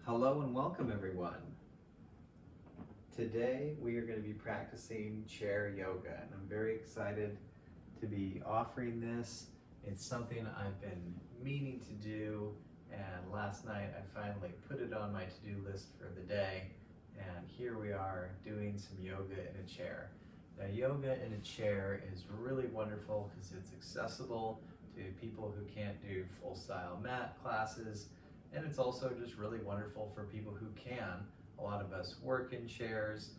Hello and welcome everyone. Today we are going to be practicing chair yoga and I'm very excited to be offering this. It's something I've been meaning to do, and last night I finally put it on my to-do list for the day, and here we are doing some yoga in a chair. Now, yoga in a chair is really wonderful because it's accessible to people who can't do full style mat classes. And it's also just really wonderful for people who can. A lot of us work in chairs,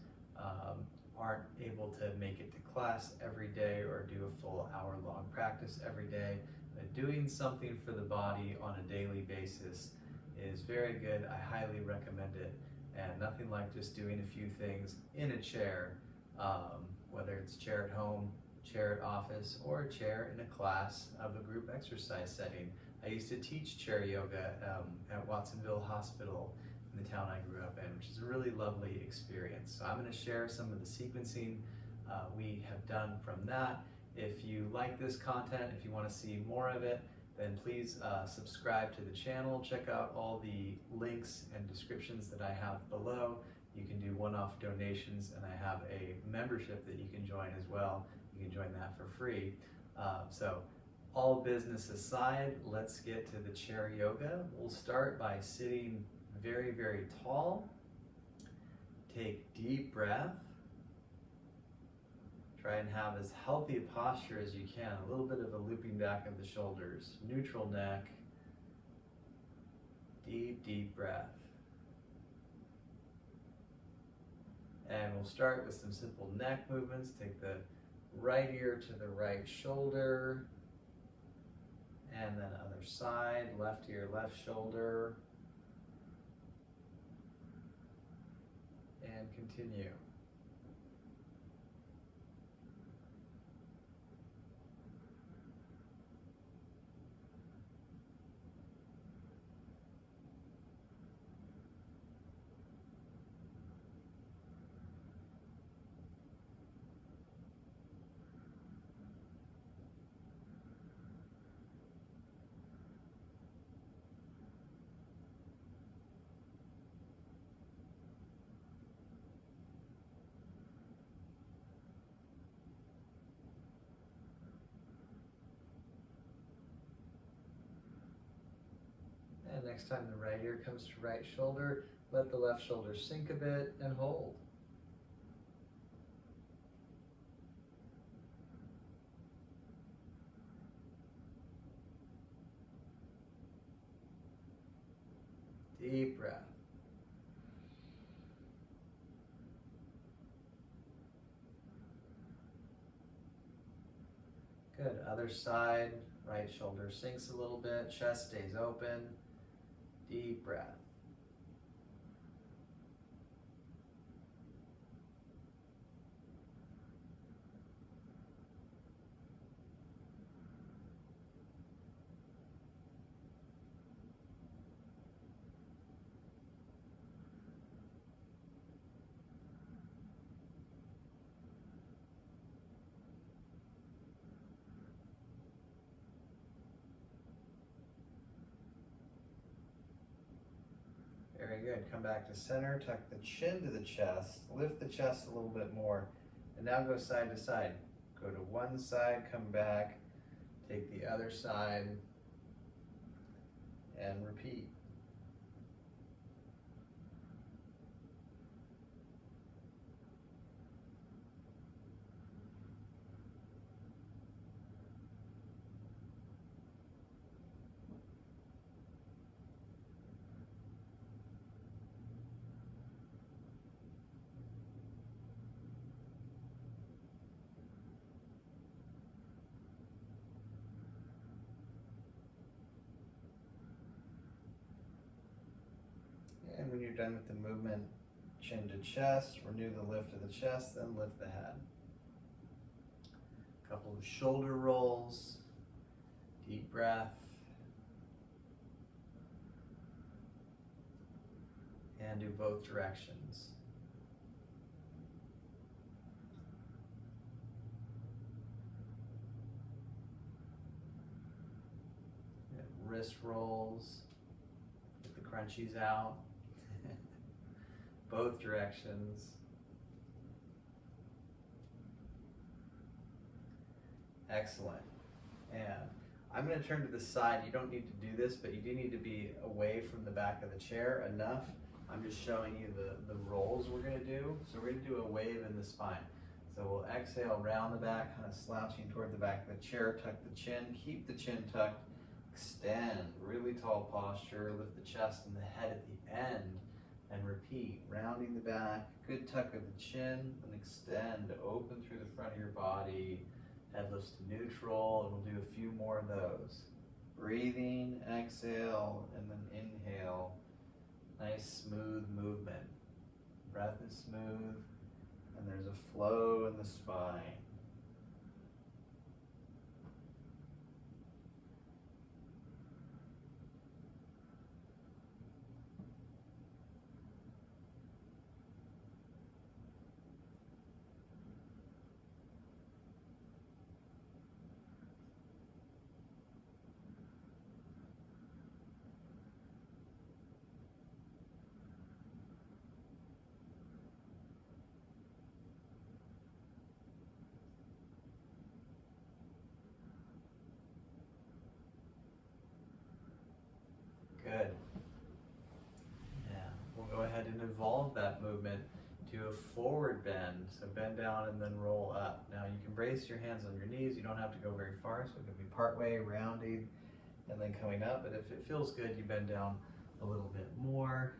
aren't able to make it to class every day or do a full hour-long practice every day. But doing something for the body on a daily basis is very good. I highly recommend it. And nothing like just doing a few things in a chair, whether it's chair at home, chair at office, or a chair in a class of a group exercise setting. I used to teach chair yoga at Watsonville Hospital in the town I grew up in, which is a really lovely experience. So I'm going to share some of the sequencing we have done from that. If you like this content, if you want to see more of it, then please subscribe to the channel. Check out all the links and descriptions that I have below. You can do one-off donations, and I have a membership that you can join as well. You can join that for free. All business aside, let's get to the chair yoga. We'll start by sitting very, very tall. Take deep breath. Try and have as healthy a posture as you can. A little bit of a looping back of the shoulders, neutral neck. Deep, deep breath. And we'll start with some simple neck movements. Take the right ear to the right shoulder. And then other side, left ear, left shoulder. And continue. And next time the right ear comes to right shoulder, let the left shoulder sink a bit and hold. Deep breath. Good. Other side, right shoulder sinks a little bit, chest stays open. Deep breath. Very good. Come back to center, tuck the chin to the chest, lift the chest a little bit more, and now go side to side. Go to one side, come back, take the other side, and repeat. And when you're done with the movement, chin to chest, renew the lift of the chest, then lift the head. A couple of shoulder rolls, deep breath, and do both directions. And wrist rolls, get the crunchies out. both directions. Excellent. And I'm going to turn to the side. You don't need to do this, but you do need to be away from the back of the chair enough. I'm just showing you the rolls we're going to do. So we're going to do a wave in the spine. So we'll exhale round the back, kind of slouching toward the back of the chair. Tuck the chin, keep the chin tucked. Extend, really tall posture. Lift the chest and the head at the end. And repeat, rounding the back. Good tuck of the chin. And extend, open through the front of your body. Head lifts to neutral, and we'll do a few more of those. Breathing, exhale, and then inhale. Nice smooth movement. Breath is smooth, and there's a flow in the spine. Good. Yeah, we'll go ahead and evolve that movement to a forward bend. So bend down and then roll up. Now you can brace your hands on your knees. You don't have to go very far, so it can be part way rounding and then coming up. But if it feels good, you bend down a little bit more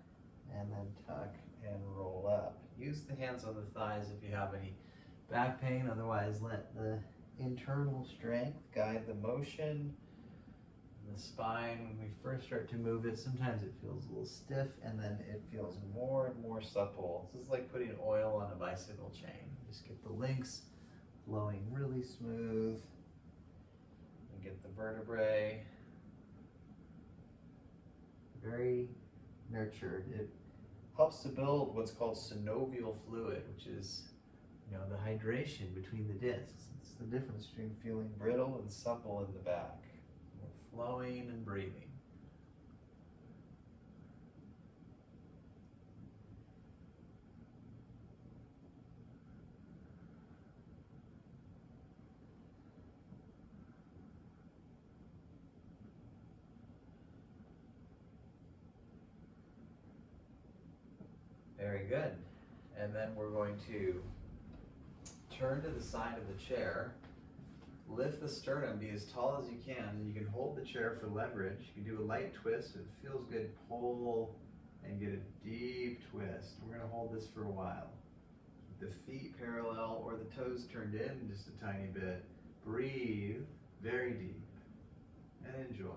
and then tuck and roll up. Use the hands on the thighs if you have any back pain. Otherwise, let the internal strength guide the motion. The spine, when we first start to move it, sometimes it feels a little stiff and then it feels more and more supple. This is like putting oil on a bicycle chain. Just get the links flowing really smooth and get the vertebrae very nurtured. It helps to build what's called synovial fluid, which is, the hydration between the discs. It's the difference between feeling brittle and supple in the back. Flowing and breathing. Very good. And then we're going to turn to the side of the chair. Lift the sternum, be as tall as you can, and you can hold the chair for leverage. You can do a light twist. If it feels good, pull and get a deep twist. We're going to hold this for a while. Keep the feet parallel or the toes turned in just a tiny bit. Breathe very deep and enjoy.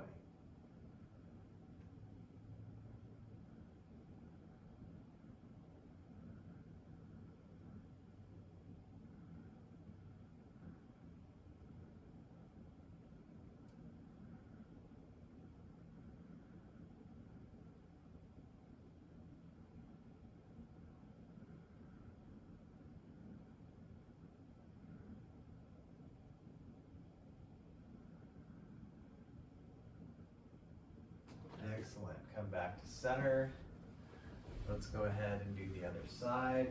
Excellent. Come back to center. Let's go ahead and do the other side.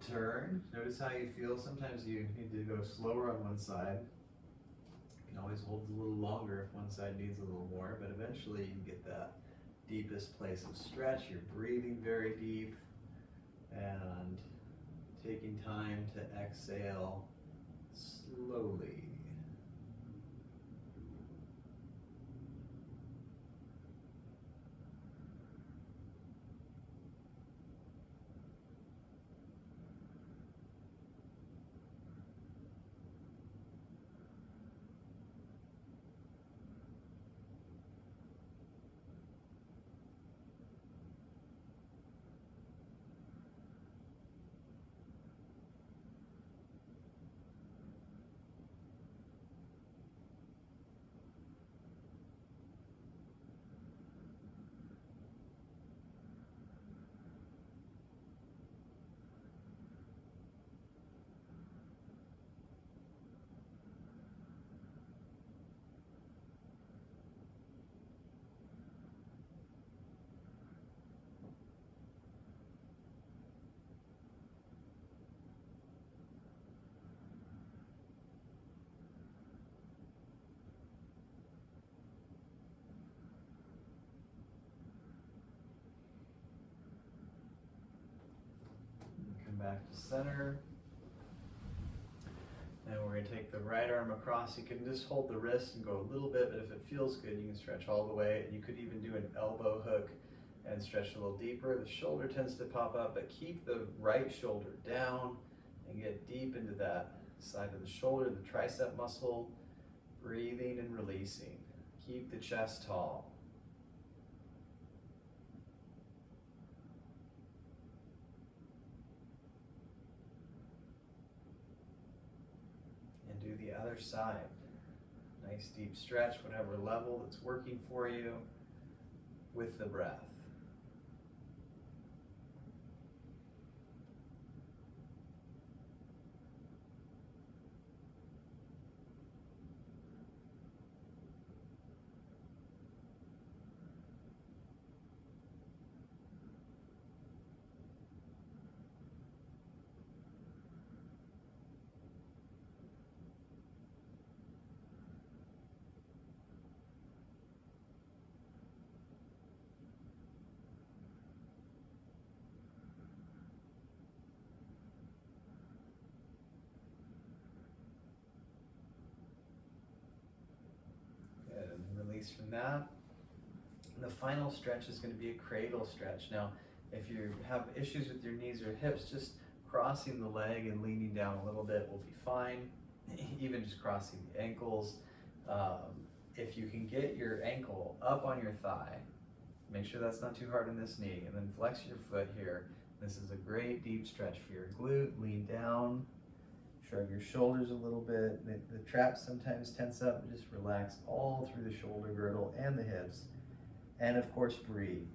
Turn. Notice how you feel. Sometimes you need to go slower on one side. You can always hold a little longer if one side needs a little more, but eventually you can get that deepest place of stretch. You're breathing very deep and taking time to exhale slowly. back to center. And we're going to take the right arm across. You can just hold the wrist and go a little bit, but if it feels good, you can stretch all the way. And you could even do an elbow hook and stretch a little deeper. The shoulder tends to pop up, but keep the right shoulder down and get deep into that side of the shoulder, the tricep muscle, breathing and releasing. Keep the chest tall. And do the other side. Nice deep stretch, whatever level that's working for you with the breath. Release from that. And the final stretch is going to be a cradle stretch. Now, if you have issues with your knees or hips, just crossing the leg and leaning down a little bit will be fine. Even just crossing the ankles. If you can get your ankle up on your thigh, make sure that's not too hard on this knee, and then flex your foot here. This is a great deep stretch for your glute. Lean down. Shrug your shoulders a little bit. The traps sometimes tense up. Just relax all through the shoulder girdle and the hips. And of course, breathe.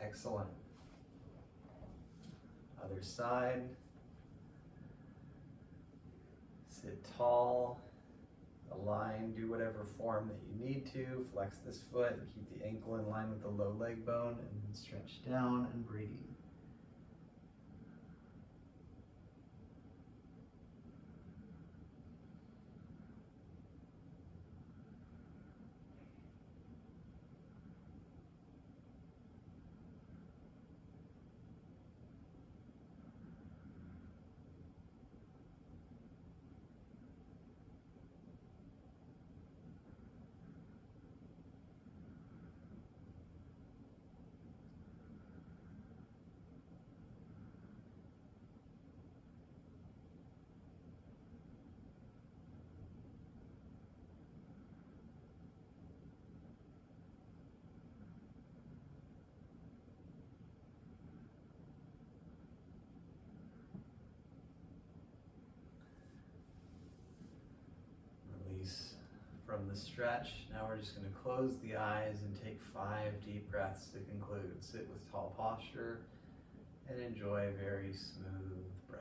Excellent. Other side. Sit tall, align, do whatever form that you need to. Flex this foot and keep the ankle in line with the low leg bone, and then stretch down and breathe. From the stretch, now we're just going to close the eyes and take 5 deep breaths to conclude. Sit with tall posture and enjoy a very smooth breath.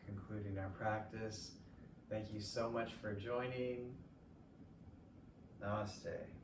Concluding our practice. Thank you so much for joining. Namaste.